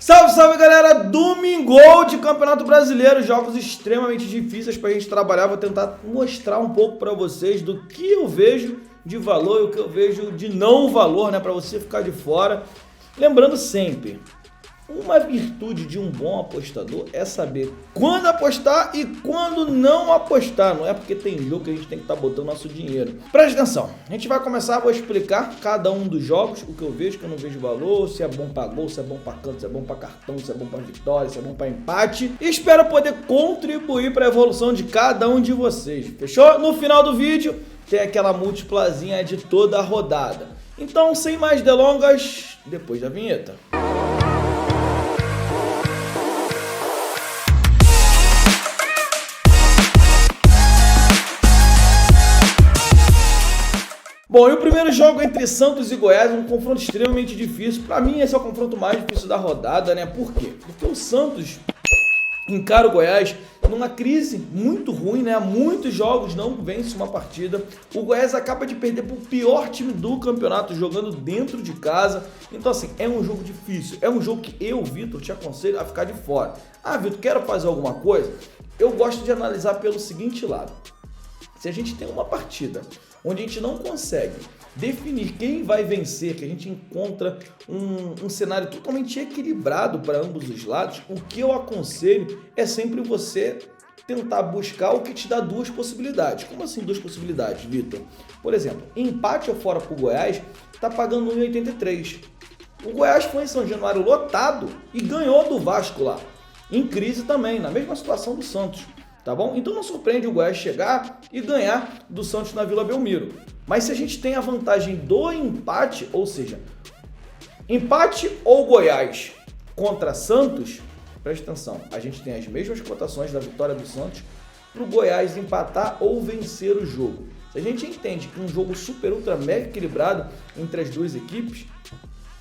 Salve, salve, galera! Domingão de Campeonato Brasileiro, jogos extremamente difíceis pra gente trabalhar. Vou tentar mostrar um pouco pra vocês do que eu vejo de valor e o que eu vejo de não valor, né? Pra você ficar de fora. Lembrando sempre, uma virtude de um bom apostador é saber quando apostar e quando não apostar. Não é porque tem jogo que a gente tem que estar botando nosso dinheiro. Preste atenção, a gente vai começar, vou explicar cada um dos jogos, o que eu vejo, que eu não vejo valor, se é bom pra gol, se é bom pra canto, se é bom pra cartão, se é bom pra vitória, se é bom pra empate. E espero poder contribuir para a evolução de cada um de vocês, fechou? No final do vídeo tem aquela múltiplazinha de toda a rodada. Então, sem mais delongas, depois da vinheta. Bom, e o primeiro jogo entre Santos e Goiás, um confronto extremamente difícil. Para mim, esse é o confronto mais difícil da rodada, né? Por quê? Porque o Santos encara o Goiás numa crise muito ruim, né? Muitos jogos não vence uma partida. O Goiás acaba de perder para o pior time do campeonato, jogando dentro de casa. Então, assim, é um jogo difícil. É um jogo que eu, Vitor, te aconselho a ficar de fora. Ah, Vitor, quero fazer alguma coisa? Eu gosto de analisar pelo seguinte lado. Se a gente tem uma partida onde a gente não consegue definir quem vai vencer, que a gente encontra um cenário totalmente equilibrado para ambos os lados, o que eu aconselho é sempre você tentar buscar o que te dá duas possibilidades. Como assim duas possibilidades, Vitor? Por exemplo, empate ou fora para o Goiás está pagando 1,83. O Goiás foi em São Januário lotado e ganhou do Vasco lá, em crise também, na mesma situação do Santos. Tá bom? Então não surpreende o Goiás chegar e ganhar do Santos na Vila Belmiro. Mas se a gente tem a vantagem do empate, ou seja, empate ou Goiás contra Santos, preste atenção, a gente tem as mesmas cotações da vitória do Santos para o Goiás empatar ou vencer o jogo. Se a gente entende que um jogo super, ultra, mega equilibrado entre as duas equipes,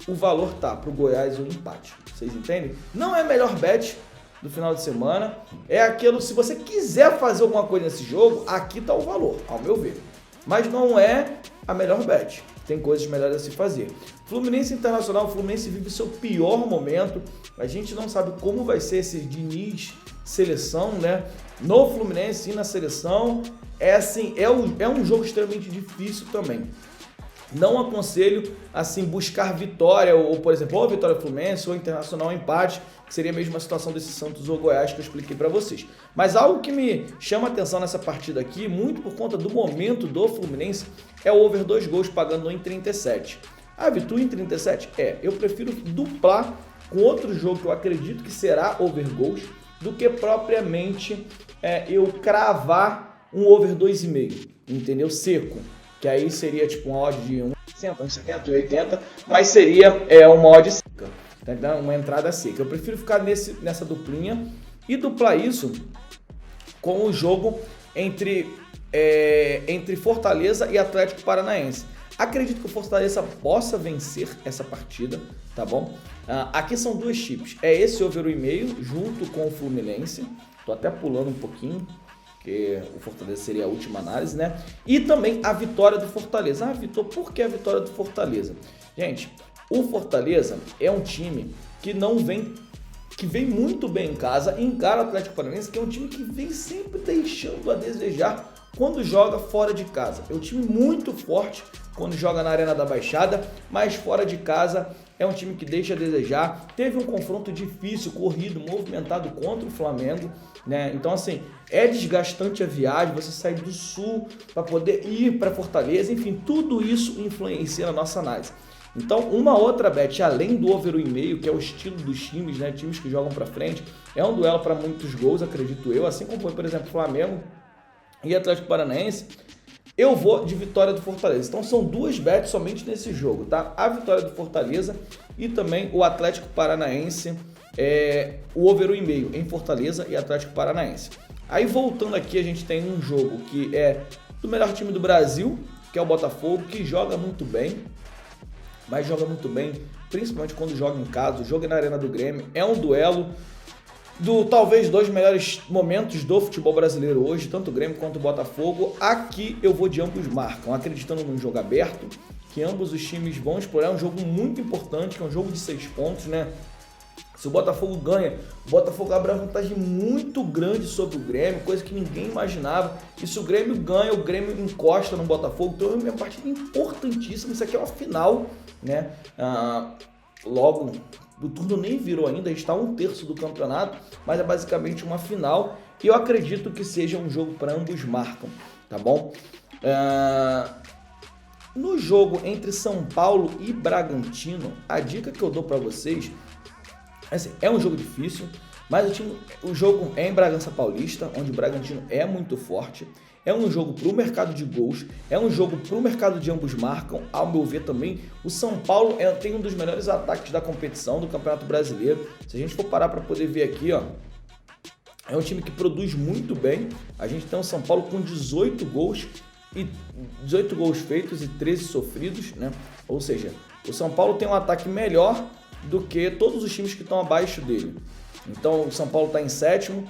o valor tá para o Goiás o empate. Vocês entendem? Não é melhor bet do final de semana, é aquilo, se você quiser fazer alguma coisa nesse jogo, aqui tá o valor, ao meu ver. Mas não é a melhor bet, tem coisas melhores a se fazer. Fluminense Internacional, o Fluminense vive seu pior momento, a gente não sabe como vai ser esse Diniz seleção, né? No Fluminense e na seleção, é assim, é um jogo extremamente difícil também. Não aconselho, assim, buscar vitória, ou por exemplo, ou a vitória do Fluminense, ou Internacional empate, que seria a mesma situação desse Santos ou Goiás que eu expliquei para vocês. Mas algo que me chama a atenção nessa partida aqui, muito por conta do momento do Fluminense, é o over 2 gols pagando 1,37. Ah, Vitor, 1,37? Eu prefiro duplar com outro jogo que eu acredito que será over gols, do que propriamente eu cravar um over 2,5, entendeu? Seco. Que aí seria tipo uma odd de 1,60, 1,70, 1,80, mas seria uma odd seca, tá? Uma entrada seca. Eu prefiro ficar nessa duplinha e duplar isso com o jogo entre Fortaleza e Atlético Paranaense. Acredito que o Fortaleza possa vencer essa partida, tá bom? Aqui são duas chips, esse over 1,5 junto com o Fluminense, tô até pulando um pouquinho, porque o Fortaleza seria a última análise, né? E também a vitória do Fortaleza. Ah, Vitor, por que a vitória do Fortaleza? Gente, o Fortaleza é um time que vem muito bem em casa, encara o Atlético Paranaense, que é um time que vem sempre deixando a desejar quando joga fora de casa. É um time muito forte quando joga na Arena da Baixada, mas fora de casa é um time que deixa a desejar. Teve um confronto difícil, corrido, movimentado contra o Flamengo, né? Então, assim, é desgastante a viagem, você sair do sul para poder ir para Fortaleza, enfim, tudo isso influencia na nossa análise. Então, uma outra bet, além do over 1,5, que é o estilo dos times, né? Times que jogam para frente, é um duelo para muitos gols, acredito eu, assim como foi, por exemplo, Flamengo e Atlético Paranaense. Eu vou de vitória do Fortaleza. Então são duas bets somente nesse jogo, tá? A vitória do Fortaleza e também o Atlético Paranaense, o over 1,5 em Fortaleza e Atlético Paranaense. Aí voltando aqui, a gente tem um jogo que é do melhor time do Brasil, que é o Botafogo, que joga muito bem, mas joga muito bem, principalmente quando joga em casa. O jogo é na Arena do Grêmio, é um duelo talvez dois melhores momentos do futebol brasileiro hoje, tanto o Grêmio quanto o Botafogo. Aqui eu vou de ambos marcam, acreditando num jogo aberto, que ambos os times vão explorar. É um jogo muito importante, que é um jogo de 6 pontos, né? Se o Botafogo ganha, o Botafogo abre uma vantagem muito grande sobre o Grêmio, coisa que ninguém imaginava. E se o Grêmio ganha, o Grêmio encosta no Botafogo. Então é uma partida importantíssima. Isso aqui é uma final, né? Logo, o turno nem virou ainda, a gente está 1/3 do campeonato, mas é basicamente uma final. E eu acredito que seja um jogo para ambos marcam, tá bom? No jogo entre São Paulo e Bragantino, a dica que eu dou para vocês, assim, é um jogo difícil, mas o jogo é em Bragança Paulista, onde o Bragantino é muito forte. É um jogo para o mercado de gols, é um jogo para o mercado de ambos marcam, ao meu ver também. O São Paulo tem um dos melhores ataques da competição, do Campeonato Brasileiro. Se a gente for parar para poder ver aqui, ó, é um time que produz muito bem. A gente tem o São Paulo com 18 gols feitos e 13 sofridos, né? Ou seja, o São Paulo tem um ataque melhor do que todos os times que estão abaixo dele. Então o São Paulo está em sétimo,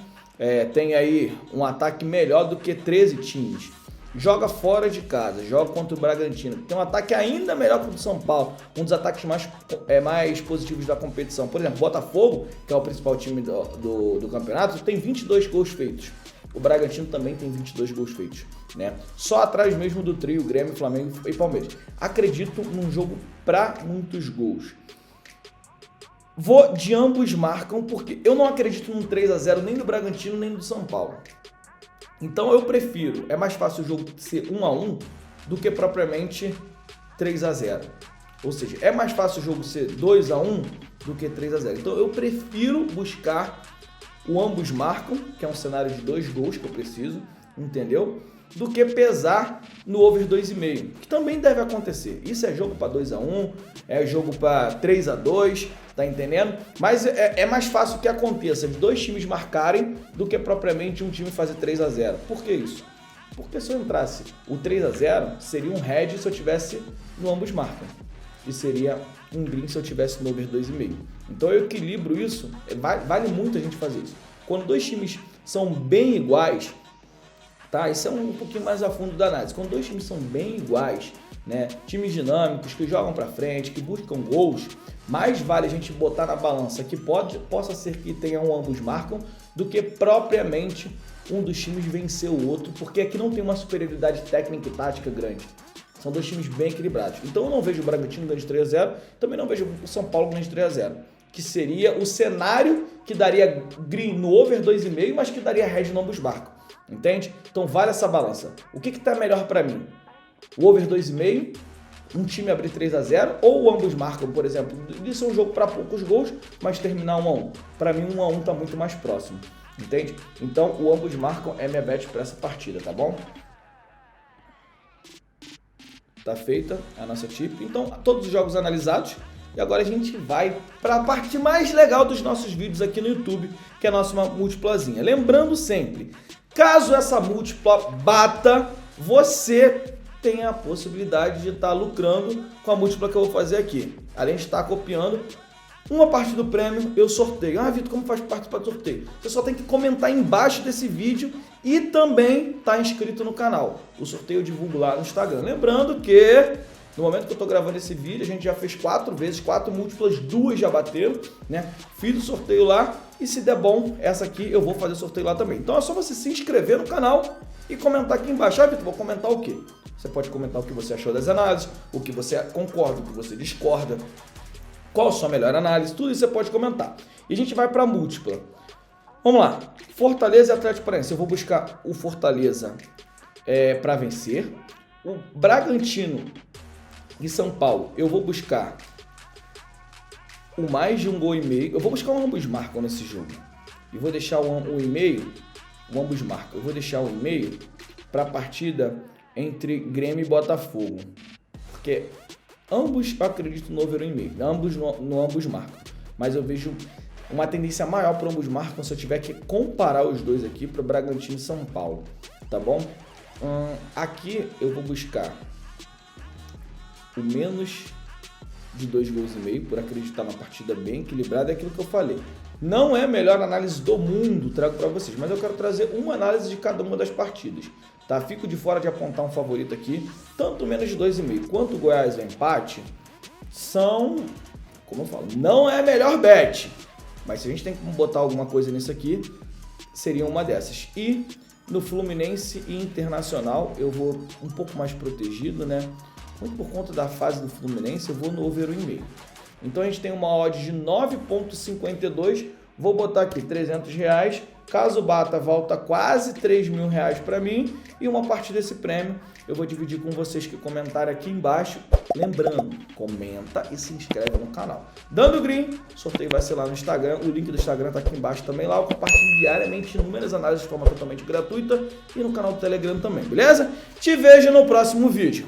tem aí um ataque melhor do que 13 times. Joga fora de casa, joga contra o Bragantino, tem um ataque ainda melhor que o do São Paulo, um dos ataques mais positivos da competição. Por exemplo, Botafogo, que é o principal time do campeonato, tem 22 gols feitos. O Bragantino também tem 22 gols feitos, né? Só atrás mesmo do trio Grêmio, Flamengo e Palmeiras. Acredito num jogo para muitos gols. Vou de ambos marcam, porque eu não acredito num 3-0 nem do Bragantino nem do São Paulo. Então eu prefiro, é mais fácil o jogo ser 1-1 do que propriamente 3-0. Ou seja, é mais fácil o jogo ser 2-1 do que 3-0. Então eu prefiro buscar o ambos marcam, que é um cenário de 2 gols que eu preciso, entendeu? Do que pesar no over 2,5, que também deve acontecer. Isso é jogo para 2-1, é jogo para 3-2, tá entendendo? Mas é mais fácil que aconteça de 2 times marcarem do que propriamente um time fazer 3-0. Por que isso? Porque se eu entrasse o 3-0, seria um head se eu tivesse no ambos marcam. E seria um green se eu tivesse no over 2,5. Então eu equilibro isso, vale muito a gente fazer isso. Quando 2 times são bem iguais, tá? Isso é um pouquinho mais a fundo da análise. Quando 2 times são bem iguais, né? Times dinâmicos, que jogam para frente, que buscam gols, mais vale a gente botar na balança que possa ser que tenha um ambos marcam do que propriamente um dos times vencer o outro, porque aqui não tem uma superioridade técnica e tática grande. São 2 times bem equilibrados. Então eu não vejo o Bragantino ganhando de 3-0, também não vejo o São Paulo ganhando de 3-0. Que seria o cenário que daria green no over 2,5, mas que daria red no ambos marcam. Entende? Então vale essa balança. O que está melhor para mim? O over 2,5, um time abrir 3-0, ou o ambos marcam, por exemplo. Isso é um jogo para poucos gols, mas terminar 1-1. Para mim, 1-1 está muito mais próximo. Entende? Então o ambos marcam é minha bet para essa partida, tá bom? Tá feita a nossa tip. Então, todos os jogos analisados. E agora a gente vai para a parte mais legal dos nossos vídeos aqui no YouTube, que é a nossa múltiplazinha. Lembrando sempre, caso essa múltipla bata, você tem a possibilidade de estar lucrando com a múltipla que eu vou fazer aqui. Além de estar copiando, uma parte do prêmio eu sorteio. Ah, Vitor, como faz participar do sorteio? Você só tem que comentar embaixo desse vídeo e também estar inscrito no canal. O sorteio eu divulgo lá no Instagram. Lembrando que no momento que eu estou gravando esse vídeo, a gente já fez 4 vezes, 4 múltiplas, 2 já bateram, né? Fiz o sorteio lá e se der bom, essa aqui eu vou fazer sorteio lá também. Então é só você se inscrever no canal e comentar aqui embaixo. Ah, Vitor, vou comentar o quê? Você pode comentar o que você achou das análises, o que você concorda, o que você discorda, qual a sua melhor análise, tudo isso você pode comentar. E a gente vai para a múltipla. Vamos lá. Fortaleza e Atlético Paranaense. Eu vou buscar o Fortaleza para vencer. O Bragantino e São Paulo, eu vou buscar o mais de 1,5 gol. Eu vou buscar um ambos marcam nesse jogo. E vou deixar o ambos marcam. Eu vou deixar o 1,5 para a partida entre Grêmio e Botafogo. Porque ambos, eu acredito no over 1,5. Ambos no ambos marcam. Mas eu vejo uma tendência maior para ambos marcam se eu tiver que comparar os dois aqui para Bragantino e São Paulo. Tá bom? Aqui eu vou buscar o menos de 2,5 gols, por acreditar numa partida bem equilibrada. É aquilo que eu falei. Não é a melhor análise do mundo, trago para vocês, mas eu quero trazer uma análise de cada uma das partidas. Tá? Fico de fora de apontar um favorito aqui. Tanto menos de 2,5 quanto o Goiás o empate são, como eu falo, não é a melhor bet. Mas se a gente tem que botar alguma coisa nisso aqui, seria uma dessas. E no Fluminense e Internacional eu vou um pouco mais protegido, né? Muito por conta da fase do Fluminense, eu vou no over 1,5. Então a gente tem uma odd de 9,52, vou botar aqui R$300, caso bata, volta quase R$3.000 para mim, e uma parte desse prêmio eu vou dividir com vocês que comentaram aqui embaixo. Lembrando, comenta e se inscreve no canal. Dando green, sorteio vai ser lá no Instagram, o link do Instagram tá aqui embaixo também, lá eu compartilho diariamente inúmeras análises de forma totalmente gratuita, e no canal do Telegram também, beleza? Te vejo no próximo vídeo.